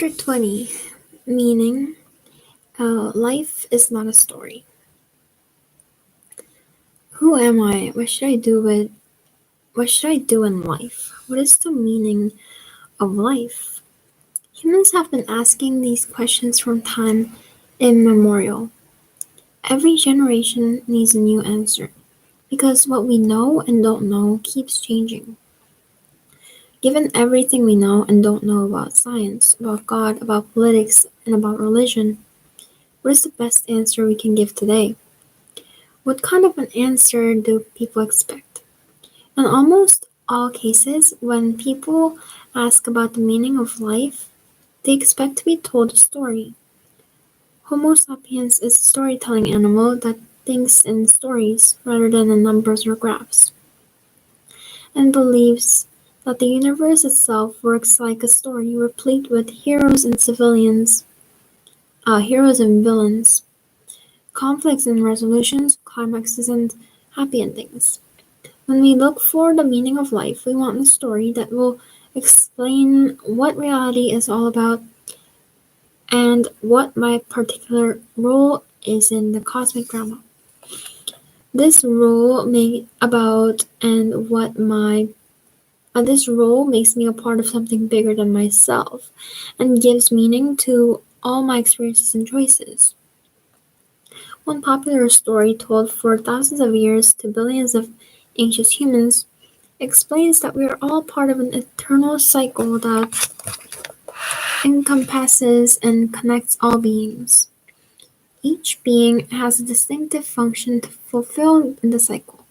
Chapter 20 Meaning Life is not a story. Who am I? What should I do in life? What is the meaning of life? Humans have been asking these questions from time immemorial. Every generation needs a new answer because what we know and don't know keeps changing. Given everything we know and don't know about science, about God, about politics, and about religion, what is the best answer we can give today? What kind of an answer do people expect? In almost all cases, when people ask about the meaning of life, they expect to be told a story. Homo sapiens is a storytelling animal that thinks in stories rather than in numbers or graphs, and believes that the universe itself works like a story replete with heroes and villains, conflicts and resolutions, climaxes and happy endings. When we look for the meaning of life, we want a story that will explain what reality is all about and what my particular role is in the cosmic drama. This role this role makes me a part of something bigger than myself and gives meaning to all my experiences and choices. One popular story told for thousands of years to billions of ancient humans explains that we are all part of an eternal cycle that encompasses and connects all beings. Each being has a distinctive function to fulfill in the cycle.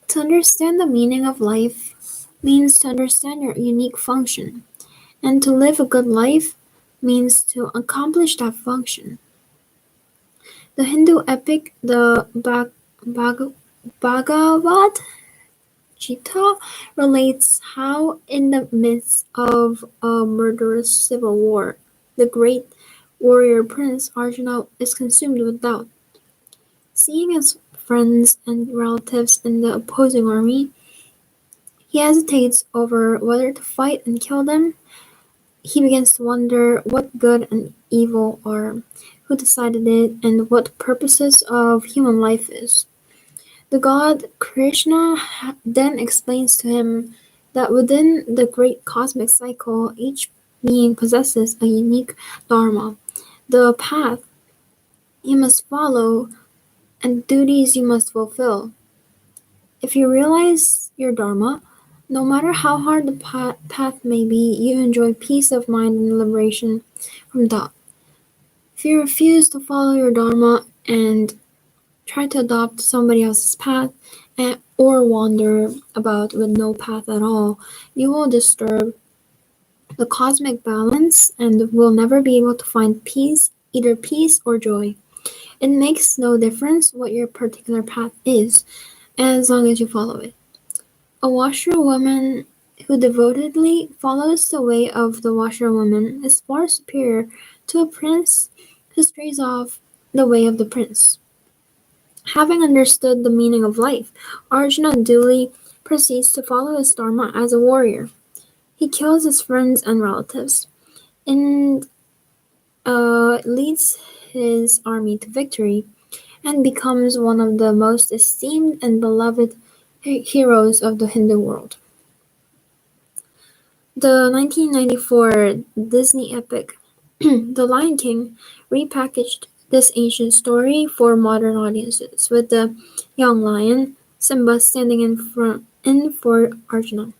To understand the meaning of life means to understand your unique function, and to live a good life means to accomplish that function. The Hindu epic, the Bhagavad Gita, relates how, in the midst of a murderous civil war, the great warrior prince Arjuna is consumed with doubt. Seeing his friends and relatives in the opposing army, he hesitates over whether to fight and kill them. He begins to wonder what good and evil are, who decided it, and what the purposes of human life is. The god Krishna then explains to him that within the great cosmic cycle, each being possesses a unique dharma, the path you must follow and duties you must fulfill. If you realize your dharma, no matter how hard the path may be, you enjoy peace of mind and liberation from doubt. If you refuse to follow your dharma and try to adopt somebody else's path or wander about with no path at all, you will disturb the cosmic balance and will never be able to find peace, either peace or joy. It makes no difference what your particular path is, as long as you follow it. A washerwoman who devotedly follows the way of the washerwoman is far superior to a prince who strays off the way of the prince. Having understood the meaning of life, Arjuna duly proceeds to follow his dharma as a warrior. He kills his friends and relatives, and leads his army to victory, and becomes one of the most esteemed and beloved heroes of the Hindu world. The 1994 Disney epic, The Lion King, repackaged this ancient story for modern audiences, with the young lion, Simba, standing in for Arjuna.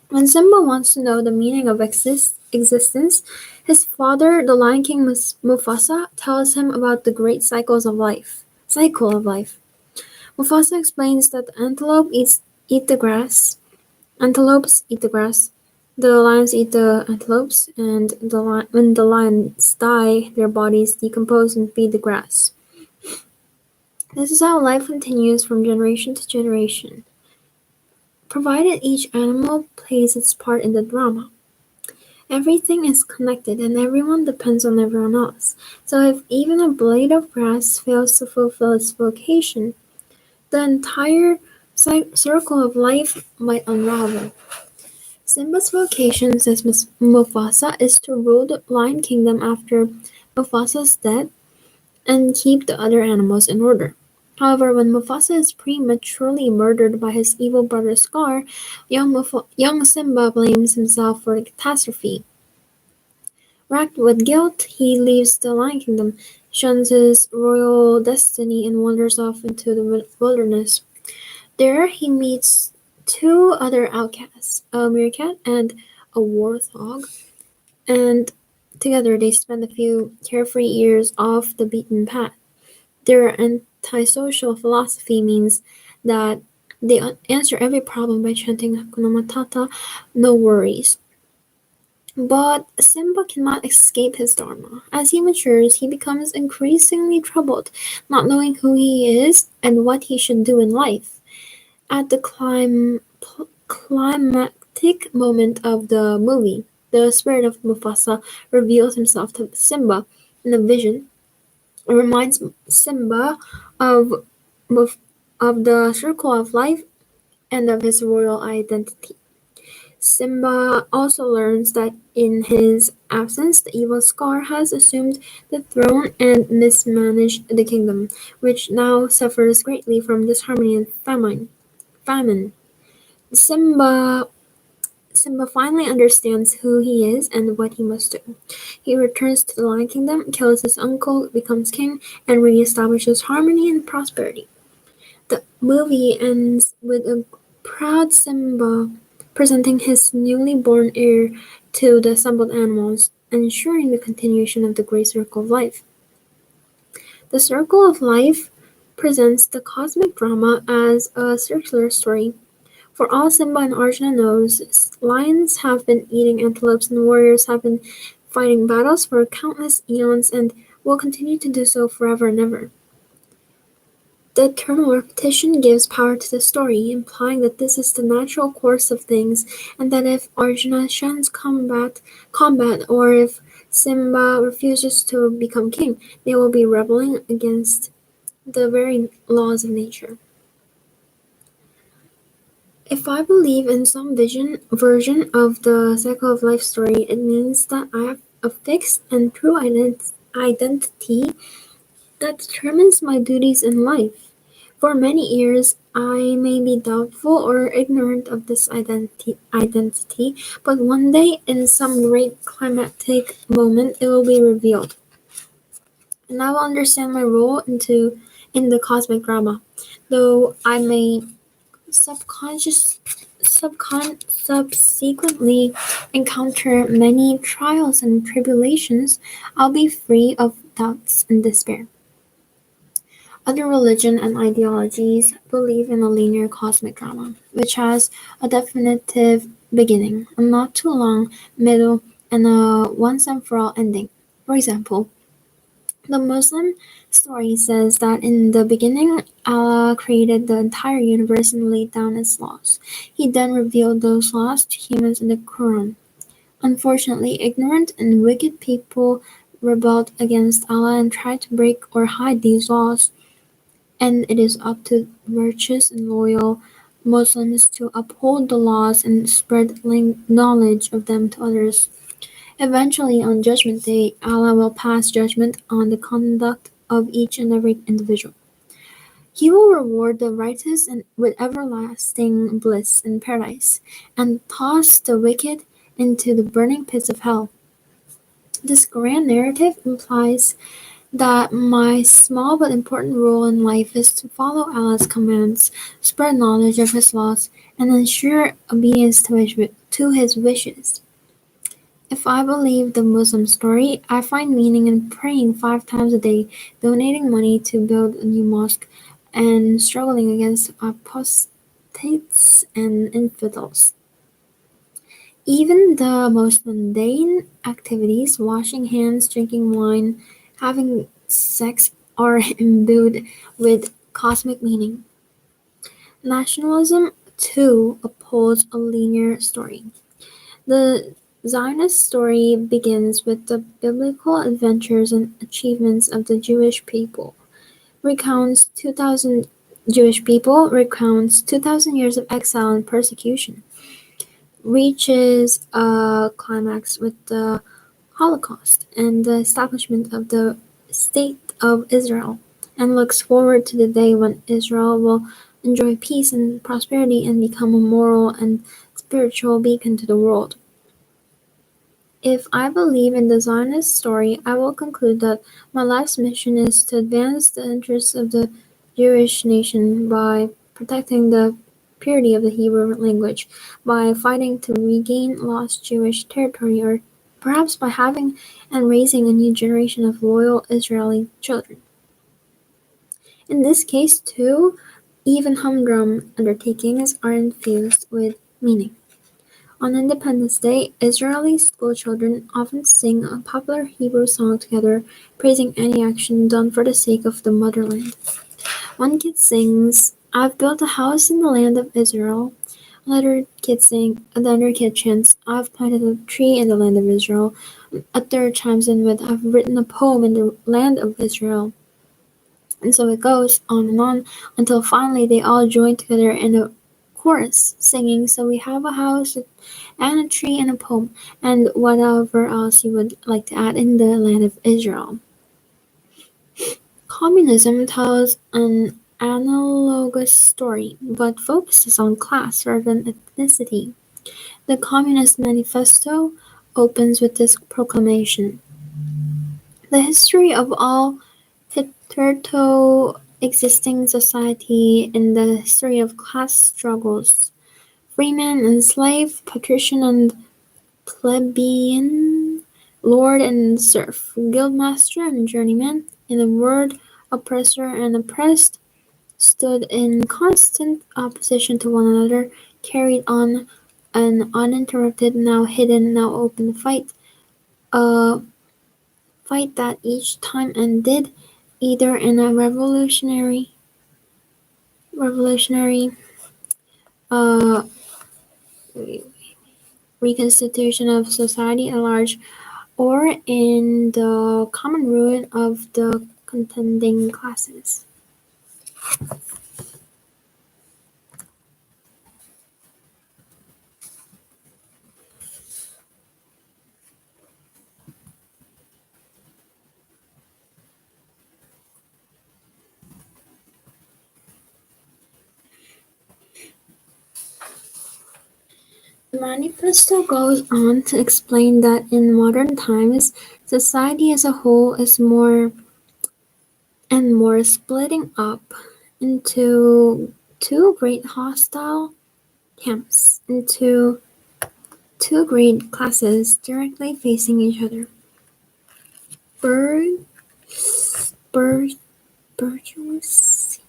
When Simba wants to know the meaning of existence, his father, the Lion King Mufasa, tells him about the great cycle of life. Mufasa explains that antelopes eat the grass, the lions eat the antelopes, and when the lions die, their bodies decompose and feed the grass. This is how life continues from generation to generation, provided each animal plays its part in the drama. Everything is connected and everyone depends on everyone else. So if even a blade of grass fails to fulfill its vocation, the entire circle of life might unravel. Simba's vocation, says Mufasa, is to rule the Lion Kingdom after Mufasa's death and keep the other animals in order. However, when Mufasa is prematurely murdered by his evil brother Scar, young Simba blames himself for the catastrophe. Racked with guilt, he leaves the Lion Kingdom, shuns his royal destiny, and wanders off into the wilderness. There he meets two other outcasts, a meerkat and a warthog, and together they spend a few carefree years off the beaten path. Their antisocial philosophy means that they answer every problem by chanting Hakuna Matata, no worries. But Simba cannot escape his dharma. As he matures, he becomes increasingly troubled, not knowing who he is and what he should do in life. At the climactic moment of the movie, the spirit of Mufasa reveals himself to Simba in a vision. It reminds Simba of of the circle of life and of his royal identity. Simba also learns that in his absence, the evil Scar has assumed the throne and mismanaged the kingdom, which now suffers greatly from disharmony and famine. Simba Simba finally understands who he is and what he must do. He returns to the Lion Kingdom, kills his uncle, becomes king, and reestablishes harmony and prosperity. The movie ends with a proud Simba presenting his newly born heir to the assembled animals, ensuring the continuation of the great circle of life. The circle of life presents the cosmic drama as a circular story. For all Simba and Arjuna knows, lions have been eating antelopes and warriors have been fighting battles for countless eons and will continue to do so forever and ever. The eternal repetition gives power to the story, implying that this is the natural course of things, and that if Arjuna shuns combat, or if Simba refuses to become king, they will be rebelling against the very laws of nature. If I believe in some version of the cycle of life story, it means that I have a fixed and true identity that determines my duties in life. For many years, I may be doubtful or ignorant of this identity, but one day, in some great climatic moment, it will be revealed, and I will understand my role in the cosmic drama. Though I may subsequently encounter many trials and tribulations, I'll be free of doubts and despair. Other religions and ideologies believe in a linear cosmic drama, which has a definitive beginning, a not too long middle, and a once and for all ending. For example, the Muslim story says that in the beginning, Allah created the entire universe and laid down its laws. He then revealed those laws to humans in the Quran. Unfortunately, ignorant and wicked people rebelled against Allah and tried to break or hide these laws, and it is up to virtuous and loyal Muslims to uphold the laws and spread knowledge of them to others. Eventually, on Judgment Day, Allah will pass judgment on the conduct of each and every individual. He will reward the righteous and with everlasting bliss in paradise, and toss the wicked into the burning pits of hell. This grand narrative implies that my small but important role in life is to follow Allah's commands, spread knowledge of His laws, and ensure obedience to His wishes. If I believe the Muslim story, I find meaning in praying 5 times a day, donating money to build a new mosque, and struggling against apostates and infidels. Even the most mundane activities, washing hands, drinking wine, having sex, are imbued with cosmic meaning. Nationalism, too, upholds a linear story. The Zionist story begins with the biblical adventures and achievements of the Jewish people. Recounts 2,000 Jewish people recounts 2,000 years of exile and persecution. reaches a climax with the Holocaust and the establishment of the State of Israel, and looks forward to the day when Israel will enjoy peace and prosperity and become a moral and spiritual beacon to the world. If I believe in the Zionist story, I will conclude that my life's mission is to advance the interests of the Jewish nation by protecting the purity of the Hebrew language, by fighting to regain lost Jewish territory, or perhaps by having and raising a new generation of loyal Israeli children. In this case, too, even humdrum undertakings are infused with meaning. On Independence Day, Israeli schoolchildren often sing a popular Hebrew song together, praising any action done for the sake of the motherland. One kid sings, "I've built a house in the land of Israel." Another kid chants, "I've planted a tree in the land of Israel." A third chimes in with, "I've written a poem in the land of Israel." And so it goes on until finally they all join together in a chorus singing, "So we have a house and a tree and a poem," and whatever else you would like to add, "in the land of Israel." Communism tells an analogous story, but focuses on class rather than ethnicity. The Communist Manifesto opens with this proclamation: "The history of all hitherto existing society in the history of class struggles, freeman and slave, patrician and plebeian, lord and serf, guildmaster and journeyman, in a word, oppressor and oppressed, stood in constant opposition to one another, carried on an uninterrupted, now hidden, now open fight, a fight that each time ended either in a revolutionary uh, reconstitution of society at large, or in the common ruin of the contending classes." The manifesto goes on to explain that in modern times, society as a whole is more and more splitting up into two great hostile camps, into two great classes directly facing each other: Bur- bur- bourgeoisie,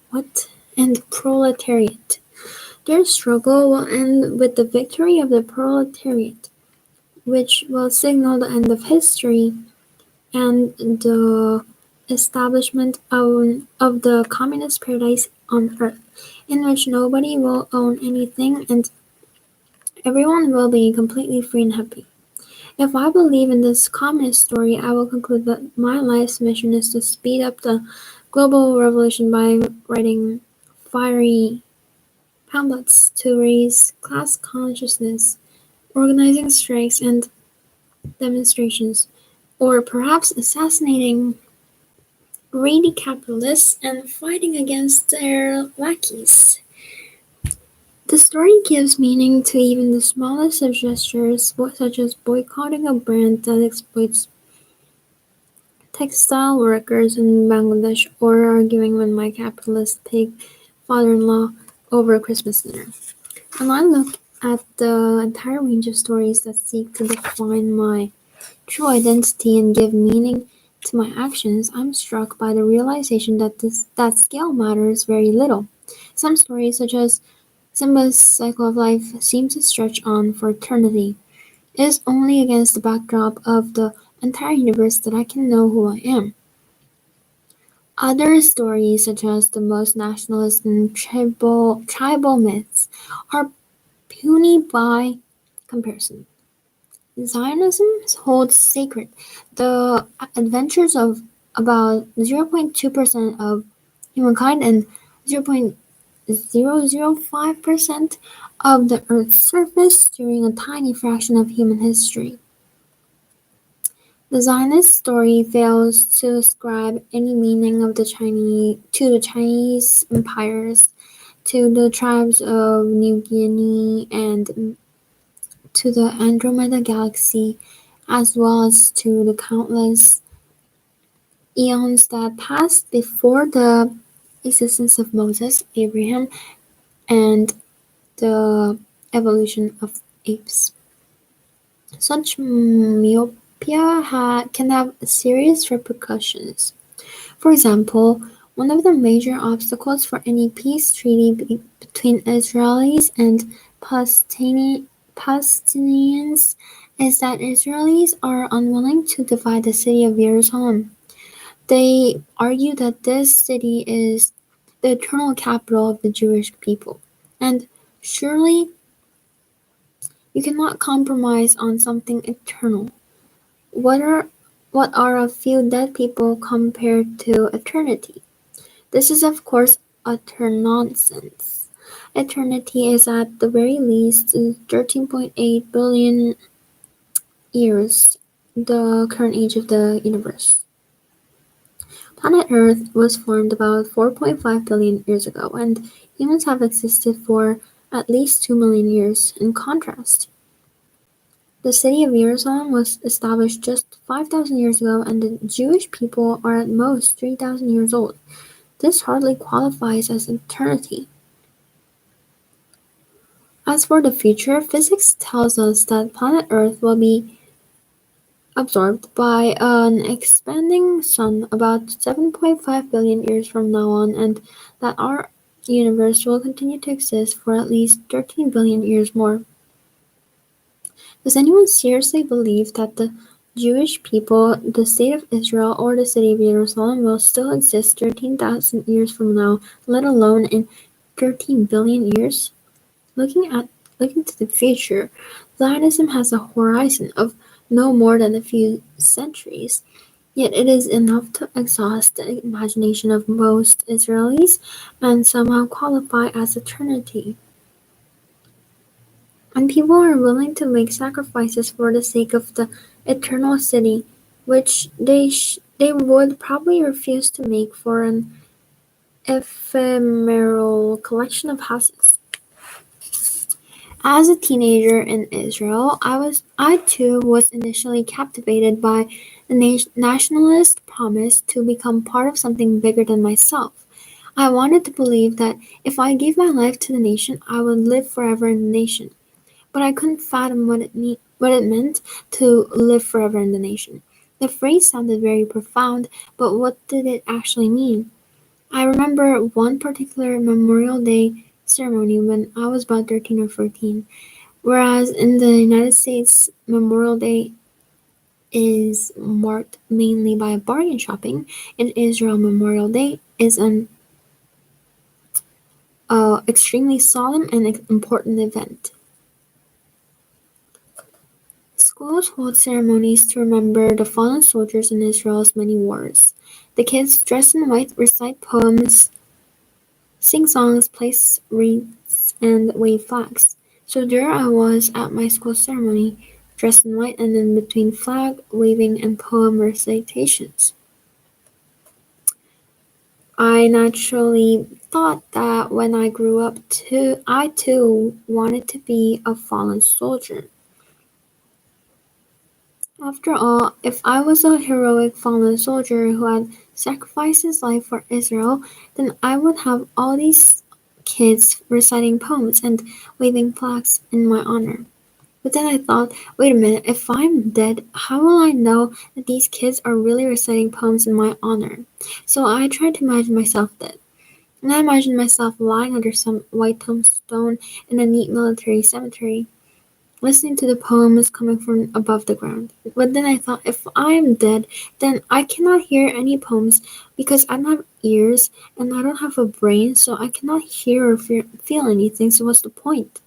and proletariat. Their struggle will end with the victory of the proletariat, which will signal the end of history and the establishment of the communist paradise on earth, in which nobody will own anything and everyone will be completely free and happy. If I believe in this communist story, I will conclude that my life's mission is to speed up the global revolution by writing fiery pamphlets to raise class consciousness, organizing strikes and demonstrations, or perhaps assassinating greedy capitalists and fighting against their lackeys. The story gives meaning to even the smallest of gestures, such as boycotting a brand that exploits textile workers in Bangladesh, or arguing with my capitalist pig father-in-law over a Christmas dinner. When I look at the entire range of stories that seek to define my true identity and give meaning to my actions, I'm struck by the realization that scale matters very little. Some stories, such as Simba's cycle of life, seem to stretch on for eternity. It is only against the backdrop of the entire universe that I can know who I am. Other stories, such as the most nationalist and tribal myths, are puny by comparison. Zionism holds sacred the adventures of about 0.2% of humankind and 0.005% of the Earth's surface during a tiny fraction of human history. The Zionist story fails to ascribe any meaning of to the Chinese empires, to the tribes of New Guinea, and to the Andromeda Galaxy, as well as to the countless eons that passed before the existence of Moses, Abraham, and the evolution of apes. Such myopia can have serious repercussions. For example, one of the major obstacles for any peace treaty between Israelis and Palestinians is that Israelis are unwilling to divide the city of Jerusalem. They argue that this city is the eternal capital of the Jewish people, and surely you cannot compromise on something eternal. What are a few dead people compared to eternity? This is of course utter nonsense. Eternity is at the very least 13.8 billion years, the current age of the universe. Planet Earth was formed about 4.5 billion years ago, and humans have existed for at least 2 million years. In contrast, the city of Jerusalem was established just 5,000 years ago, and the Jewish people are at most 3,000 years old. This hardly qualifies as eternity. As for the future, physics tells us that planet Earth will be absorbed by an expanding sun about 7.5 billion years from now on, and that our universe will continue to exist for at least 13 billion years more. Does anyone seriously believe that the Jewish people, the state of Israel, or the city of Jerusalem will still exist 13,000 years from now, let alone in 13 billion years? Looking to the future, Zionism has a horizon of no more than a few centuries, yet it is enough to exhaust the imagination of most Israelis and somehow qualify as eternity. And people are willing to make sacrifices for the sake of the eternal city, which they would probably refuse to make for an ephemeral collection of houses. As a teenager in Israel, I too was initially captivated by the nationalist promise to become part of something bigger than myself. I wanted to believe that if I gave my life to the nation, I would live forever in the nation. But I couldn't fathom what it meant to live forever in the nation. The phrase sounded very profound, but what did it actually mean? I remember one particular Memorial Day ceremony when I was about 13 or 14. Whereas in the United States, Memorial Day is marked mainly by bargain shopping, in Israel, Memorial Day is an extremely solemn and important event. Schools hold ceremonies to remember the fallen soldiers in Israel's many wars. The kids, dressed in white, recite poems, sing songs, place wreaths, and wave flags. So there I was at my school ceremony, dressed in white and in between flag waving and poem recitations. I naturally thought that when I grew up I too wanted to be a fallen soldier. After all, if I was a heroic fallen soldier who had sacrificed his life for Israel, then I would have all these kids reciting poems and waving flags in my honor. But then I thought, wait a minute, if I'm dead, how will I know that these kids are really reciting poems in my honor? So I tried to imagine myself dead. And I imagined myself lying under some white tombstone in a neat military cemetery, listening to the poems coming from above the ground. But then I thought, if I am dead, then I cannot hear any poems because I don't have ears and I don't have a brain, so I cannot hear or feel anything. So what's the point?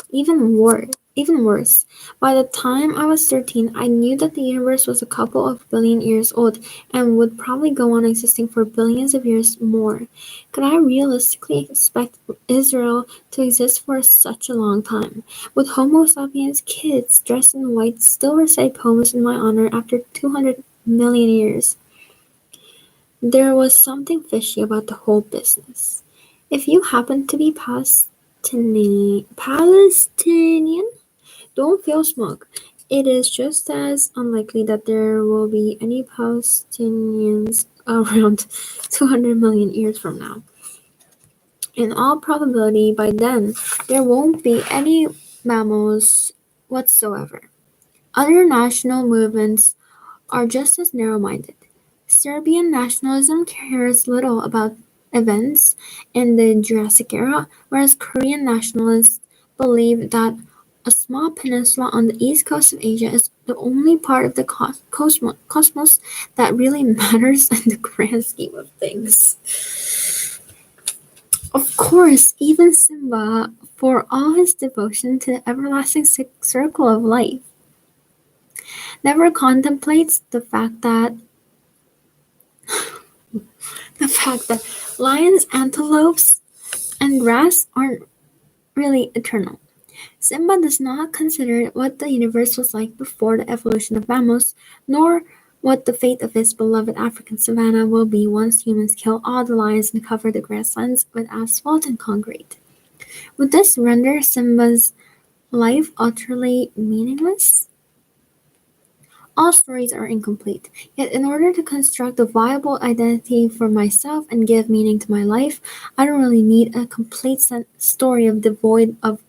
Even worse, Even worse, by the time I was 13, I knew that the universe was a couple of billion years old and would probably go on existing for billions of years more. Could I realistically expect Israel to exist for such a long time? Would Homo sapiens kids dressed in white still recite poems in my honor after 200 million years? There was something fishy about the whole business. If you happen to be Palestinian, don't feel smug. It is just as unlikely that there will be any Palestinians around 200 million years from now. In all probability, by then, there won't be any mammals whatsoever. Other national movements are just as narrow-minded. Serbian nationalism cares little about events in the Jurassic era, whereas Korean nationalists believe that a small peninsula on the east coast of Asia is the only part of the cosmos that really matters in the grand scheme of things. Of course, even Simba, for all his devotion to the everlasting circle of life, never contemplates the fact that lions, antelopes, and grass aren't really eternal. Simba does not consider what the universe was like before the evolution of mammals, nor what the fate of his beloved African savanna will be once humans kill all the lions and cover the grasslands with asphalt and concrete. Would this render Simba's life utterly meaningless? All stories are incomplete, yet in order to construct a viable identity for myself and give meaning to my life, I don't really need a complete story devoid of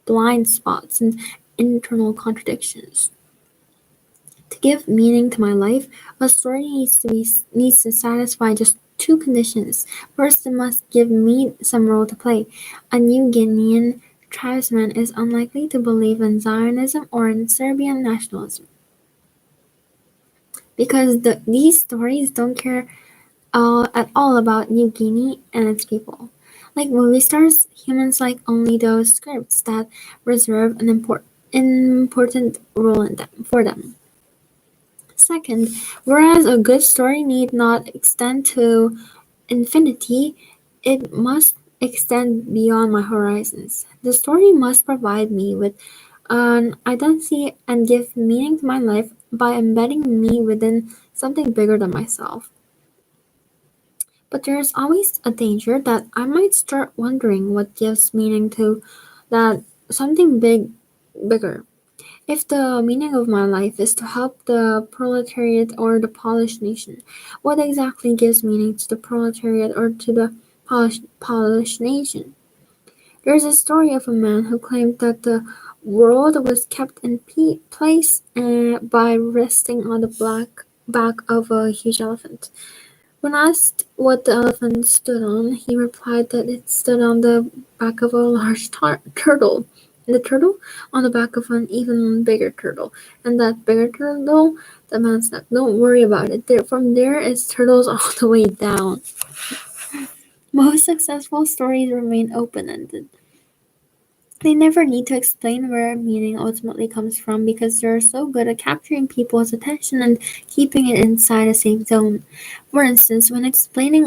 blind spots and internal contradictions. To give meaning to my life, a story needs to satisfy just two conditions. First, it must give me some role to play. A New Guinean tribesman is unlikely to believe in Zionism or in Serbian nationalism, because these stories don't care at all about New Guinea and its people. Like movie stars, humans like only those scripts that reserve an important role for them. Second, whereas a good story need not extend to infinity, it must extend beyond my horizons. The story must provide me with an identity and give meaning to my life by embedding me within something bigger than myself. But there's always a danger that I might start wondering what gives meaning to that something bigger. If the meaning of my life is to help the proletariat or the Polish nation, what exactly gives meaning to the proletariat or to the Polish nation? There's a story of a man who claimed that the world was kept in place by resting on the black back of a huge elephant. When asked what the elephant stood on, he replied that it stood on the back of a large turtle, and the turtle on the back of an even bigger turtle, and that bigger turtle, the man said, "Don't worry about it. From there it's turtles all the way down." Most successful stories remain open-ended. They never need to explain where meaning ultimately comes from because they're so good at capturing people's attention and keeping it inside a safe zone. For instance, when explaining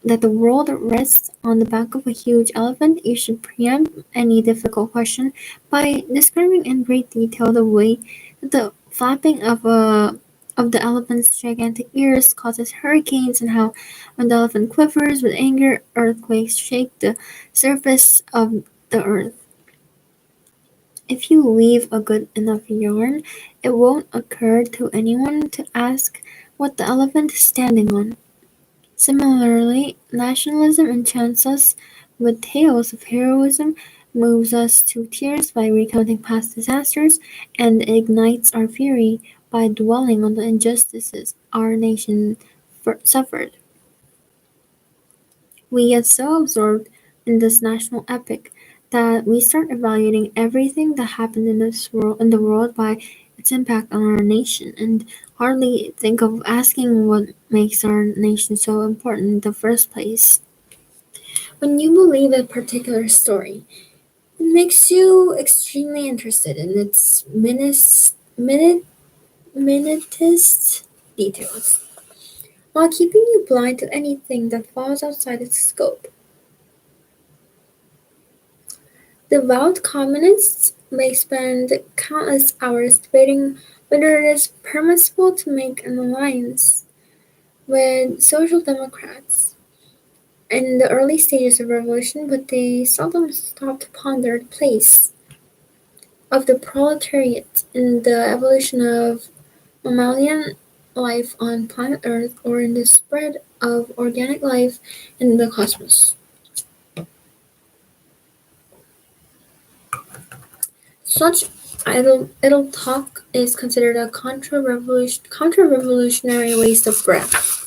that the world rests on the back of a huge elephant, you should preempt any difficult question by describing in great detail the way that the flapping of the elephant's gigantic ears causes hurricanes, and how when the elephant quivers with anger, earthquakes shake the surface of the earth. If you weave a good enough yarn, it won't occur to anyone to ask what the elephant is standing on. Similarly, nationalism enchants us with tales of heroism, moves us to tears by recounting past disasters, and ignites our fury by dwelling on the injustices our nation suffered. We get so absorbed in this national epic that we start evaluating everything that happened in the world by its impact on our nation, and hardly think of asking what makes our nation so important in the first place. When you believe a particular story, makes you extremely interested in its minutest details, while keeping you blind to anything that falls outside its scope. Devout communists may spend countless hours debating whether it is permissible to make an alliance with social democrats in the early stages of revolution, but they seldom stop to ponder the place of the proletariat in the evolution of mammalian life on planet Earth or in the spread of organic life in the cosmos. Such idle talk is considered a counter-revolutionary waste of breath.